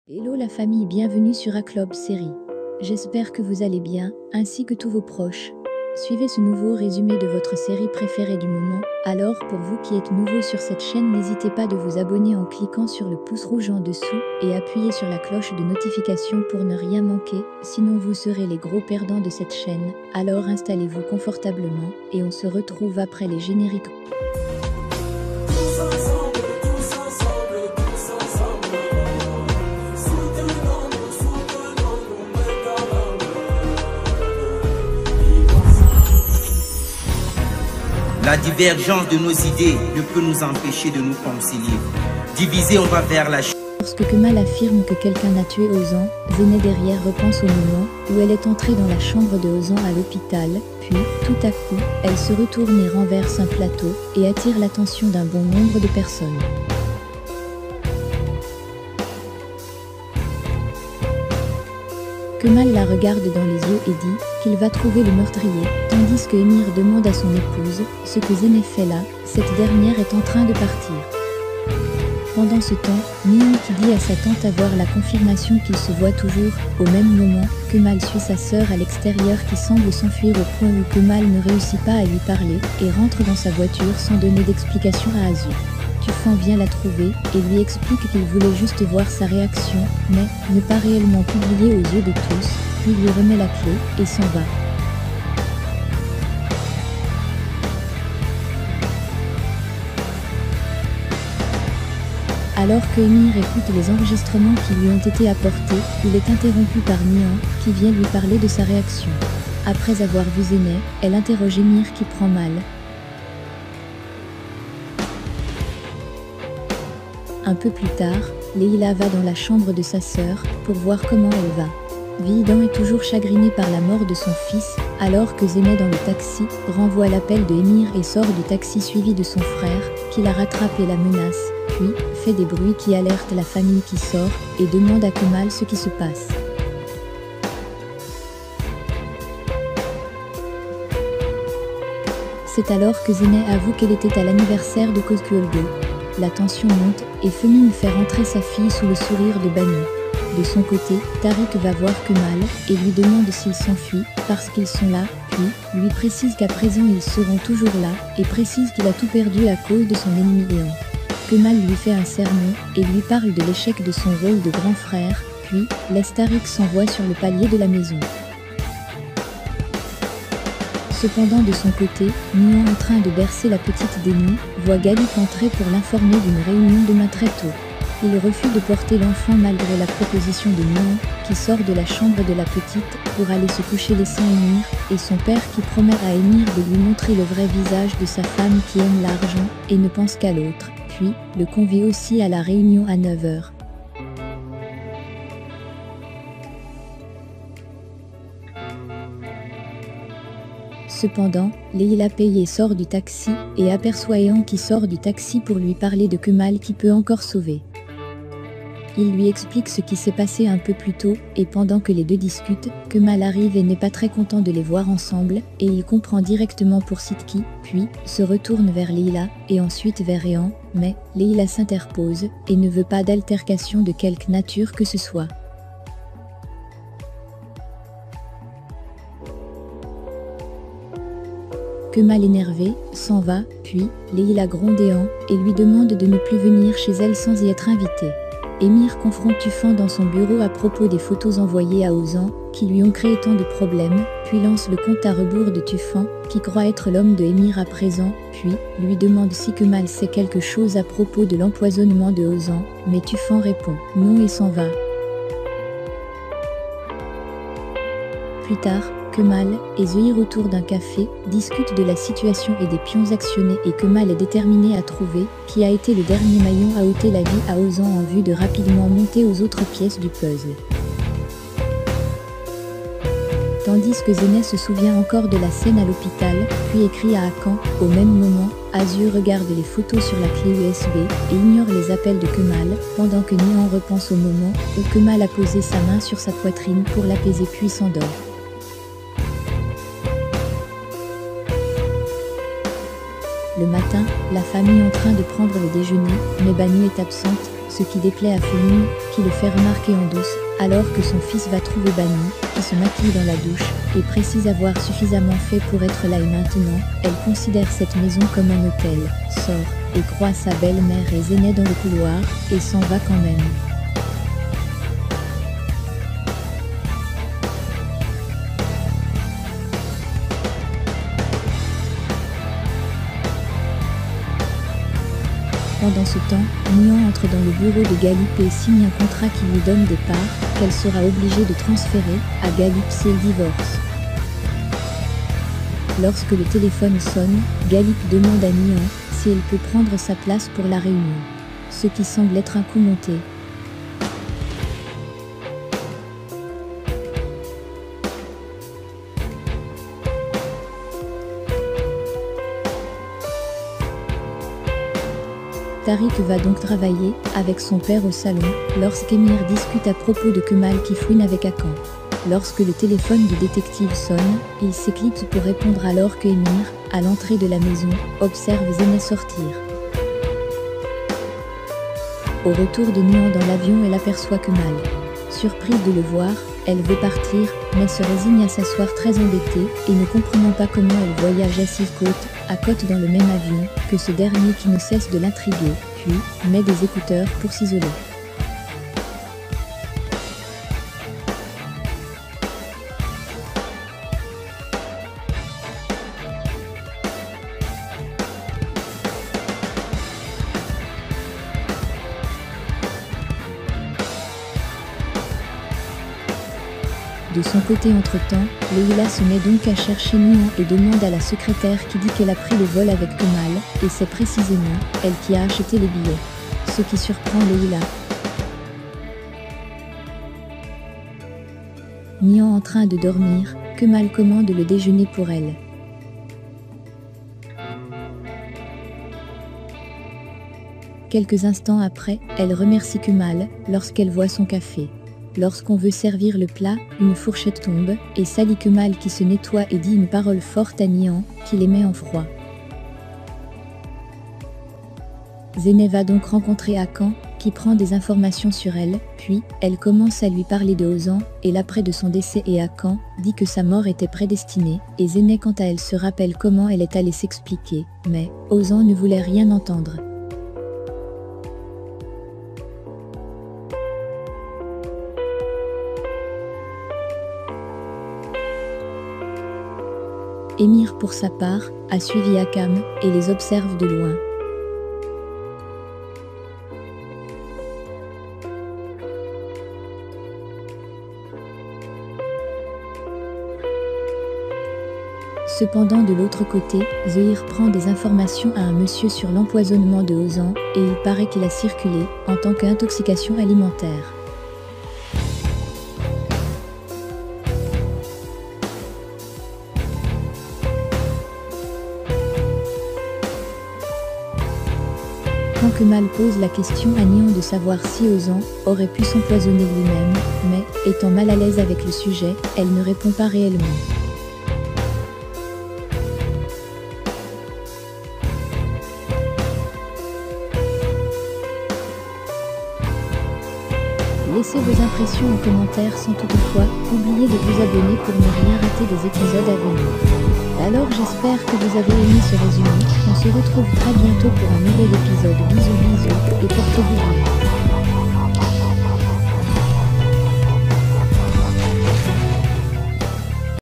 Hello la famille, bienvenue sur Aclob Série. J'espère que vous allez bien, ainsi que tous vos proches. Suivez ce nouveau résumé de votre série préférée du moment. Alors pour vous qui êtes nouveau sur cette chaîne, n'hésitez pas de vous abonner en cliquant sur le pouce rouge en dessous et appuyez sur la cloche de notification pour ne rien manquer, sinon vous serez les gros perdants de cette chaîne. Alors installez-vous confortablement et on se retrouve après les génériques. La divergence de nos idées ne peut nous empêcher de nous concilier. Divisés, on va vers la chute. Lorsque Kemal affirme que quelqu'un a tué Ozan, Zeynep derrière repense au moment où elle est entrée dans la chambre de Ozan à l'hôpital, puis, tout à coup, elle se retourne et renverse un plateau, et attire l'attention d'un bon nombre de personnes. Kemal la regarde dans les yeux et dit qu'il va trouver le meurtrier, tandis que Emir demande à son épouse ce que Zeynep fait là. Cette dernière est en train de partir. Pendant ce temps, Mimi qui dit à sa tante avoir la confirmation qu'ils se voient toujours. Au même moment, Kemal suit sa sœur à l'extérieur qui semble s'enfuir au point où Kemal ne réussit pas à lui parler et rentre dans sa voiture sans donner d'explication à Azur. Tufan vient la trouver et lui explique qu'il voulait juste voir sa réaction, mais ne pas réellement publier aux yeux de tous, puis lui remet la clé et s'en va. Alors que Emir écoute les enregistrements qui lui ont été apportés, il est interrompu par Nihan, qui vient lui parler de sa réaction. Après avoir vu Zeynep, elle interroge Emir qui prend mal. Un peu plus tard, Leila va dans la chambre de sa sœur pour voir comment elle va. Vidan est toujours chagriné par la mort de son fils, alors que Zeynep dans le taxi renvoie l'appel de Emir et sort du taxi suivi de son frère, qui la rattrape et la menace, puis fait des bruits qui alertent la famille qui sort et demande à Kemal ce qui se passe. C'est alors que Zeynep avoue qu'elle était à l'anniversaire de Kozkuolgo. La tension monte et Femine fait rentrer sa fille sous le sourire de Banu. De son côté, Tariq va voir Kemal et lui demande s'il s'enfuit parce qu'ils sont là, puis lui précise qu'à présent ils seront toujours là et précise qu'il a tout perdu à cause de son ennemi Léon. Kemal lui fait un sermon et lui parle de l'échec de son rôle de grand frère, puis laisse Tariq s'envoie sur le palier de la maison. Cependant de son côté, Nihan en train de bercer la petite Deni, voit Galip entrer pour l'informer d'une réunion demain très tôt. Il refuse de porter l'enfant malgré la proposition de Nihan, qui sort de la chambre de la petite pour aller se coucher laissant Emir, et son père qui promet à Emir de lui montrer le vrai visage de sa femme qui aime l'argent et ne pense qu'à l'autre, puis le convie aussi à la réunion à 9h. Cependant, Leila paye et sort du taxi et aperçoit Ehan qui sort du taxi pour lui parler de Kemal qui peut encore sauver. Il lui explique ce qui s'est passé un peu plus tôt et pendant que les deux discutent, Kemal arrive et n'est pas très content de les voir ensemble et il comprend directement pour Sidki, puis se retourne vers Leila et ensuite vers Ehan, mais Leila s'interpose et ne veut pas d'altercation de quelque nature que ce soit. Kemal énervé, s'en va, puis Leila gronde Ehan et lui demande de ne plus venir chez elle sans y être invité. Emir confronte Tufan dans son bureau à propos des photos envoyées à Ozan, qui lui ont créé tant de problèmes, puis lance le compte à rebours de Tufan, qui croit être l'homme de Emir à présent, puis lui demande si Kemal sait quelque chose à propos de l'empoisonnement de Ozan, mais Tufan répond non et s'en va. Plus tard, Kemal et Zehir autour d'un café discutent de la situation et des pions actionnés et Kemal est déterminé à trouver qui a été le dernier maillon à ôter la vie à Ozan en vue de rapidement monter aux autres pièces du puzzle. Tandis que Zeynep se souvient encore de la scène à l'hôpital, puis écrit à Hakan. Au même moment, Azur regarde les photos sur la clé USB et ignore les appels de Kemal, pendant que Nihan repense au moment où Kemal a posé sa main sur sa poitrine pour l'apaiser puis s'endort. Le matin, la famille est en train de prendre le déjeuner, mais Banu est absente, ce qui déplaît à Féline, qui le fait remarquer en douce, alors que son fils va trouver Banni, qui se maquille dans la douche, et précise avoir suffisamment fait pour être là et maintenant, elle considère cette maison comme un hôtel, sort, et croit sa belle-mère et Zeynep dans le couloir, et s'en va quand même. Pendant ce temps, Nihan entre dans le bureau de Galip et signe un contrat qui lui donne des parts, qu'elle sera obligée de transférer à Galip si elle divorce. Lorsque le téléphone sonne, Galip demande à Nihan si elle peut prendre sa place pour la réunion. Ce qui semble être un coup monté. Tariq va donc travailler avec son père au salon, lorsqu'Emir discute à propos de Kemal qui fouine avec Hakan. Lorsque le téléphone du détective sonne, il s'éclipse pour répondre alors que Emir, à l'entrée de la maison, observe Zeynep sortir. Au retour de Nihan dans l'avion, elle aperçoit Kemal. Surprise de le voir, elle veut partir, mais se résigne à s'asseoir très embêtée, et ne comprenant pas comment elle voyage assise côte à côte dans le même avion, que ce dernier qui ne cesse de l'intriguer, puis met des écouteurs pour s'isoler. De son côté entre-temps, Leila se met donc à chercher Nihan et demande à la secrétaire qui dit qu'elle a pris le vol avec Kemal, et c'est précisément elle qui a acheté les billets. Ce qui surprend Leila. Nihan en train de dormir, Kemal commande le déjeuner pour elle. Quelques instants après, elle remercie Kemal lorsqu'elle voit son café. Lorsqu'on veut servir le plat, une fourchette tombe, et salit Kemal qui se nettoie et dit une parole forte à Nihan, qui les met en froid. Zeynep va donc rencontrer Hakan, qui prend des informations sur elle, puis, elle commence à lui parler de Ozan, et l'après de son décès et Hakan, dit que sa mort était prédestinée, et Zeynep quant à elle se rappelle comment elle est allée s'expliquer, mais, Ozan ne voulait rien entendre. Emir pour sa part, a suivi Akam, et les observe de loin. Cependant de l'autre côté, Zehir prend des informations à un monsieur sur l'empoisonnement de Ozan, et il paraît qu'il a circulé, en tant qu'intoxication alimentaire. Quand Kemal pose la question à Nihan de savoir si Ozan aurait pu s'empoisonner lui-même, mais, étant mal à l'aise avec le sujet, elle ne répond pas réellement. Laissez vos impressions en commentaire sans toutefois oublier de vous abonner pour ne rien rater des épisodes à venir. Alors j'espère que vous avez aimé ce résumé, on se retrouve très bientôt pour un nouvel épisode. Bisous et portez-vous bien.